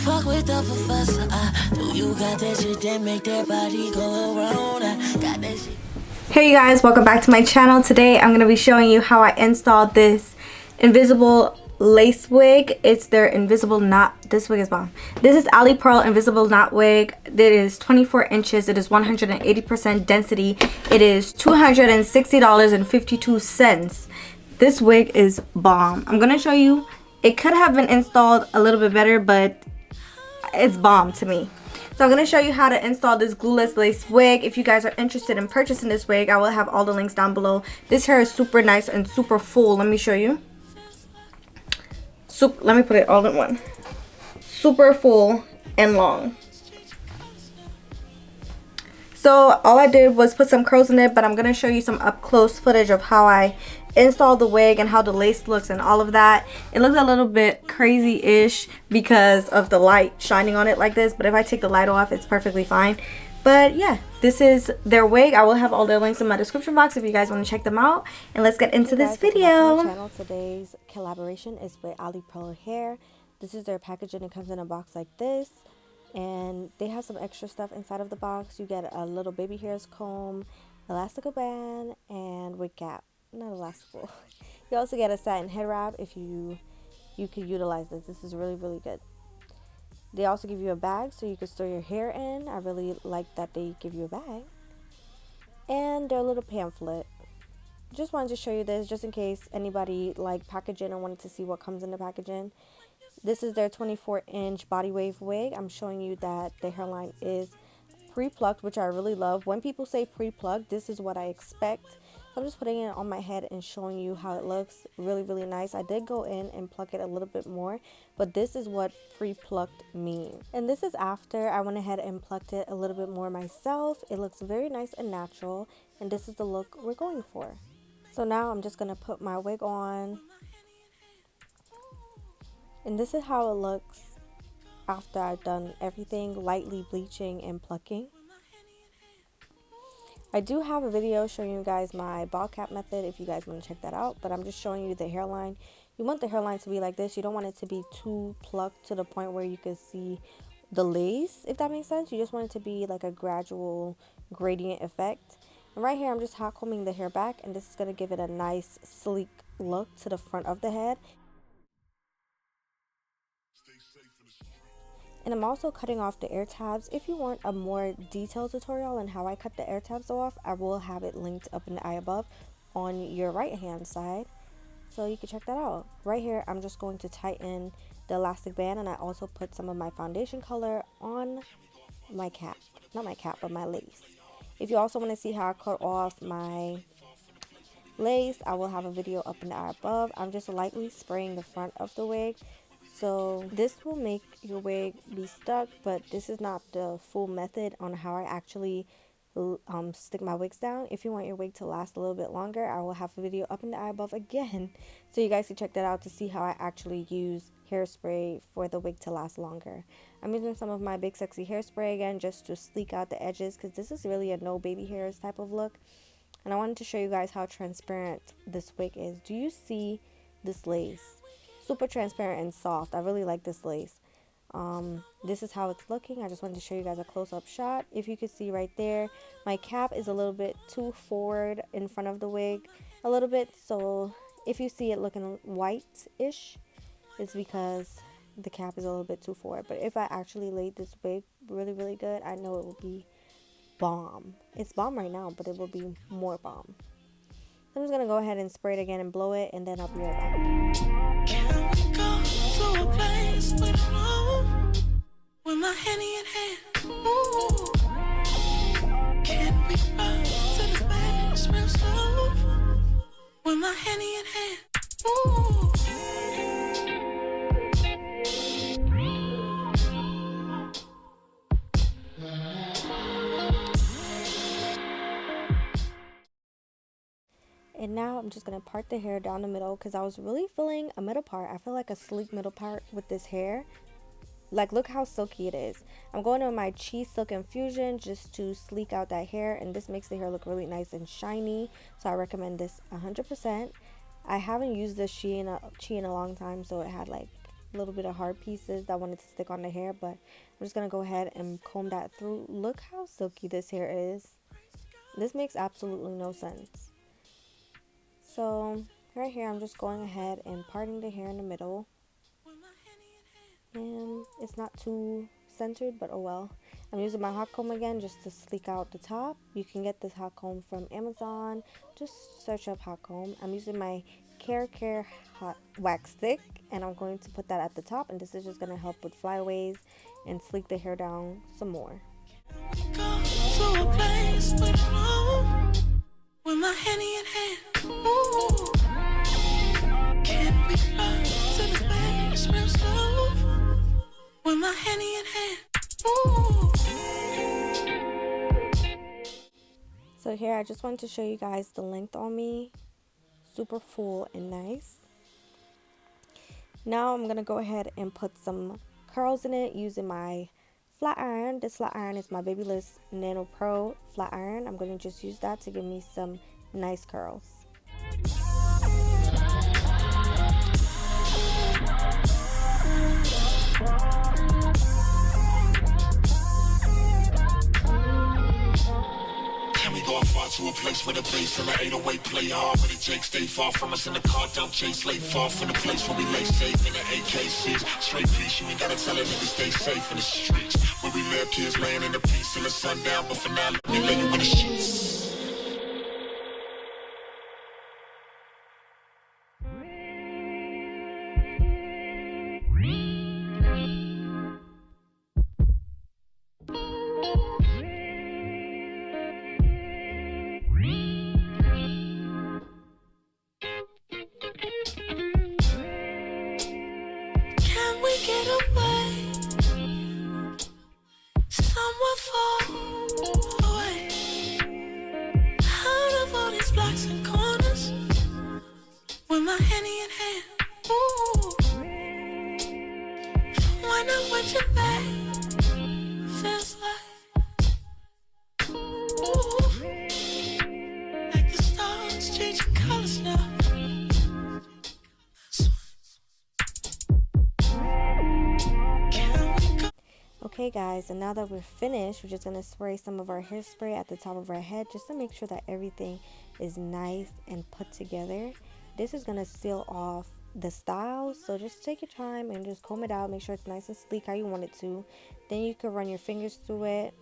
Fuck with the professor. Do you got that shit that make that body go around? Got that shit. Hey you guys, welcome back to my channel. Today I'm going to be showing you how I installed this invisible lace wig. It's their invisible knot. This wig is bomb. This is Alipearl invisible knot wig. It is 24 inches. It is 180% density. It is $260.52. This wig is bomb. I'm going to show you. It could have been installed a little bit better, but it's bomb to me. So I'm going to show you how to install this glueless lace wig. If you guys are interested in purchasing this wig, I will have all the links down below. This hair is super nice and super full. Let me show you. Let me put it all in one. Super full and long. So all I did was put some curls in it, but I'm going to show you some up close footage of how I installed the wig and how the lace looks and all of that. It looks a little bit crazy-ish because of the light shining on it like this, but if I take the light off, it's perfectly fine. But yeah, this is their wig. I will have all their links in my description box if you guys want to check them out. And let's get into this video. Channel. Today's collaboration is with Alipearl hair. This is their packaging. It comes in a box like this, and they have some extra stuff inside of the box. You get a little baby hairs comb, elastical band, and wig cap. Not elastical. You also get a satin head wrap if you could utilize this. This is really good. They also give you a bag so you can store your hair in. I really like that they give you a bag. And their little pamphlet. Just wanted to show you this just in case anybody like packaging and wanted to see what comes in the packaging. This is their 24-inch body wave wig. I'm showing you that the hairline is pre-plucked, which I really love. When people say pre-plucked, this is what I expect. I'm just putting it on my head and showing you how it looks. Really nice. I did go in and pluck it a little bit more, but this is what pre-plucked means. And this is after I went ahead and plucked it a little bit more myself. It looks very nice and natural, and this is the look we're going for. So now I'm just going to put my wig on. And this is how it looks after I've done everything, lightly bleaching and plucking. I do have a video showing you guys my ball cap method if you guys want to check that out, but I'm just showing you the hairline. You want the hairline to be like this. You don't want it to be too plucked to the point where you can see the lace, if that makes sense. You just want it to be like a gradual gradient effect. And right here I'm just hot combing the hair back, and this is going to give it a nice sleek look to the front of the head. And I'm also cutting off the air tabs. If you want a more detailed tutorial on how I cut the air tabs off, I will have it linked up in the eye above on your right hand side, so you can check that out. Right here I'm just going to tighten the elastic band, and I also put some of my foundation color on my cap. Not my cap, but my lace. If you also want to see how I cut off my lace, I will have a video up in the eye above. I'm just lightly spraying the front of the wig. So this will make your wig be stuck, but this is not the full method on how I actually stick my wigs down. If you want your wig to last a little bit longer, I will have a video up in the eye above again, so you guys can check that out to see how I actually use hairspray for the wig to last longer. I'm using some of my Big Sexy hairspray again just to sleek out the edges, because this is really a no baby hairs type of look. And I wanted to show you guys how transparent this wig is. Do you see this lace? Super transparent and soft. I really like this lace. This is how it's looking. I just wanted to show you guys a close-up shot. If you could see right there, my cap is a little bit too forward in front of the wig, a little bit. So if you see it looking white-ish, it's because the cap is a little bit too forward. But if I actually laid this wig really good, I know it will be bomb. It's bomb right now, but it will be more bomb. I'm just gonna go ahead and spray it again and blow it, and then I'll be right back. Can we go to a place we don't know, with my Henny in hand? Ooh. Can we run to the space real slow, with my Henny in hand? Ooh. And now I'm just going to part the hair down the middle, because I was really feeling a middle part. I feel like a sleek middle part with this hair. Like, look how silky it is. I'm going on my Cheese Silk Infusion just to sleek out that hair, and this makes the hair look really nice and shiny. So I recommend this 100%. I haven't used this Chi in a long time, so it had like a little bit of hard pieces that wanted to stick on the hair, but I'm just going to go ahead and comb that through. Look how silky this hair is. This makes absolutely no sense. So right here, I'm just going ahead and parting the hair in the middle. And it's not too centered, but oh well. I'm using my hot comb again just to sleek out the top. You can get this hot comb from Amazon. Just search up hot comb. I'm using my Care hot wax stick, and I'm going to put that at the top, and this is just going to help with flyaways and sleek the hair down some more. Go to a place we don't know, with my Henny in hand. Ooh. Can we run to the place real slow, with my Henny in hand? Ooh. So here I just wanted to show you guys the length on me. Super full and nice. Now I'm going to go ahead and put some curls in it using my flat iron. This flat iron is my Babyliss Nano Pro flat iron. I'm going to just use that to give me some nice curls. To a place where the bass and the 808 play hard, where the Jake stay far from us and the car don't chase late, far from the place where we lay safe in the AK6. Straight peace, you ain't gotta tell a nigga stay safe in the streets. Where we live, kids laying in the peace till the sundown, but for now, let me lay you in the sheets. Get away, somewhere far away, out of all these blocks and corners, with my Henny in hand. Ooh, when I'm with you, babe, feels like, ooh, like the stars changing colors now. Okay guys, and now that we're finished, we're just going to spray some of our hairspray at the top of our head just to make sure that everything is nice and put together. This is going to seal off the styles, so just take your time and just comb it out, make sure it's nice and sleek how you want it to. Then you can run your fingers through it,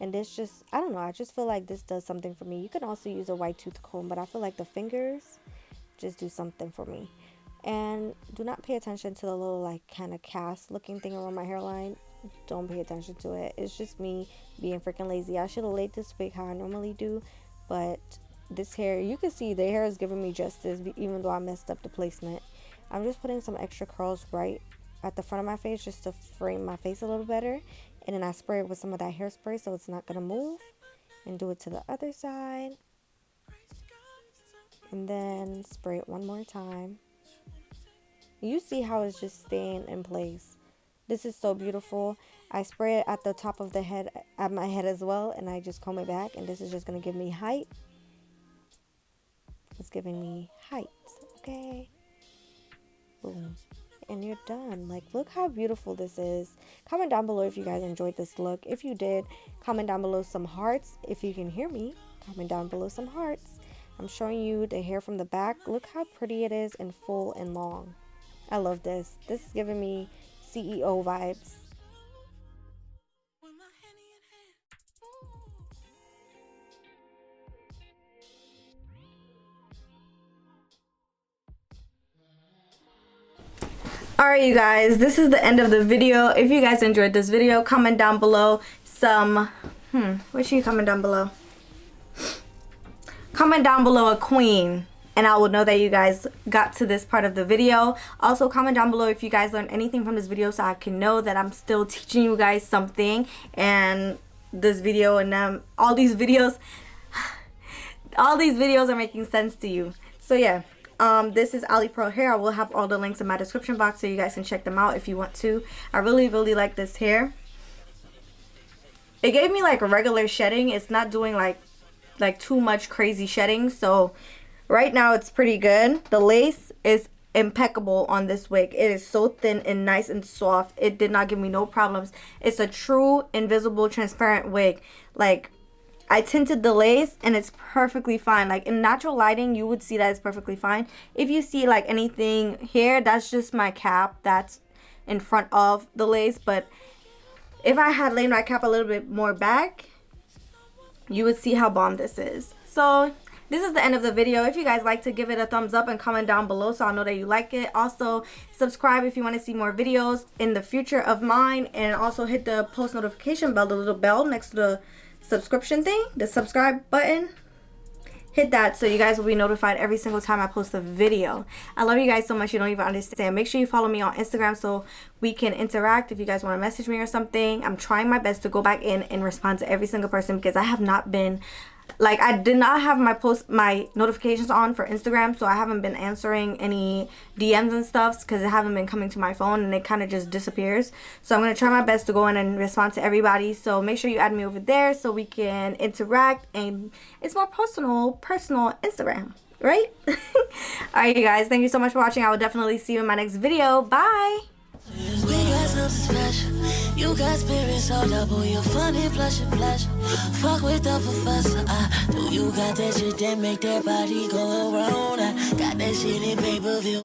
and this just, I don't know, I just feel like this does something for me. You can also use a white tooth comb, but I feel like the fingers just do something for me. And do not pay attention to the little like kind of cast looking thing around my hairline. Don't pay attention to it. It's just me being freaking lazy. I should have laid this wig how I normally do, but this hair, you can see the hair is giving me justice even though I messed up the placement. I'm just putting some extra curls right at the front of my face just to frame my face a little better, and then I spray it with some of that hairspray so it's not gonna move, and do it to the other side, and then spray it one more time. You see how it's just staying in place. This is so beautiful. I spray it at the top of the head, at my head as well, and I just comb it back, and this is just going to give me height. It's giving me height, okay? Boom. And you're done. Like, look how beautiful this is. Comment down below if you guys enjoyed this look. If you did, comment down below some hearts. If you can hear me, comment down below some hearts. I'm showing you the hair from the back. Look how pretty it is and full and long. I love this. This is giving me CEO vibes. Alright you guys, this is the end of the video. If you guys enjoyed this video, comment down below some what should you comment down below? Comment down below a queen, and I will know that you guys got to this part of the video. Also comment down below if you guys learned anything from this video so I can know that I'm still teaching you guys something, and this video and all these videos are making sense to you. So yeah, this is Alipearl hair. I will have all the links in my description box so you guys can check them out if you want to. I really like this hair. It gave me like a regular shedding. It's not doing like too much crazy shedding, so right now it's pretty good. The lace is impeccable on this wig. It is so thin and nice and soft. It did not give me no problems. It's a true invisible transparent wig. Like, I tinted the lace and it's perfectly fine. Like, in natural lighting you would see that it's perfectly fine. If you see like anything here, that's just my cap that's in front of the lace. But if I had laid my cap a little bit more back, you would see how bomb this is. So this is the end of the video. If you guys like to, give it a thumbs up and comment down below so I'll know that you like it. Also, subscribe if you want to see more videos in the future of mine. And also hit the post notification bell, the little bell next to the subscription thing, the subscribe button. Hit that so you guys will be notified every single time I post a video. I love you guys so much you don't even understand. Make sure you follow me on Instagram so we can interact. If you guys want to message me or something, I'm trying my best to go back in and respond to every single person, because I have not been, like, I did not have my notifications on for Instagram, so I haven't been answering any DMs and stuff because it haven't been coming to my phone and it kind of just disappears. So I'm going to try my best to go in and respond to everybody. So make sure you add me over there so we can interact, and it's more personal Instagram, right? Alright, you guys, thank you so much for watching. I will definitely see you in my next video. Bye. We got something special. You got spirit so double. You're funny, plus your pleasure. Fuck with the professor. I know you got that shit that make that body go around. I got that shit in pay-per-view.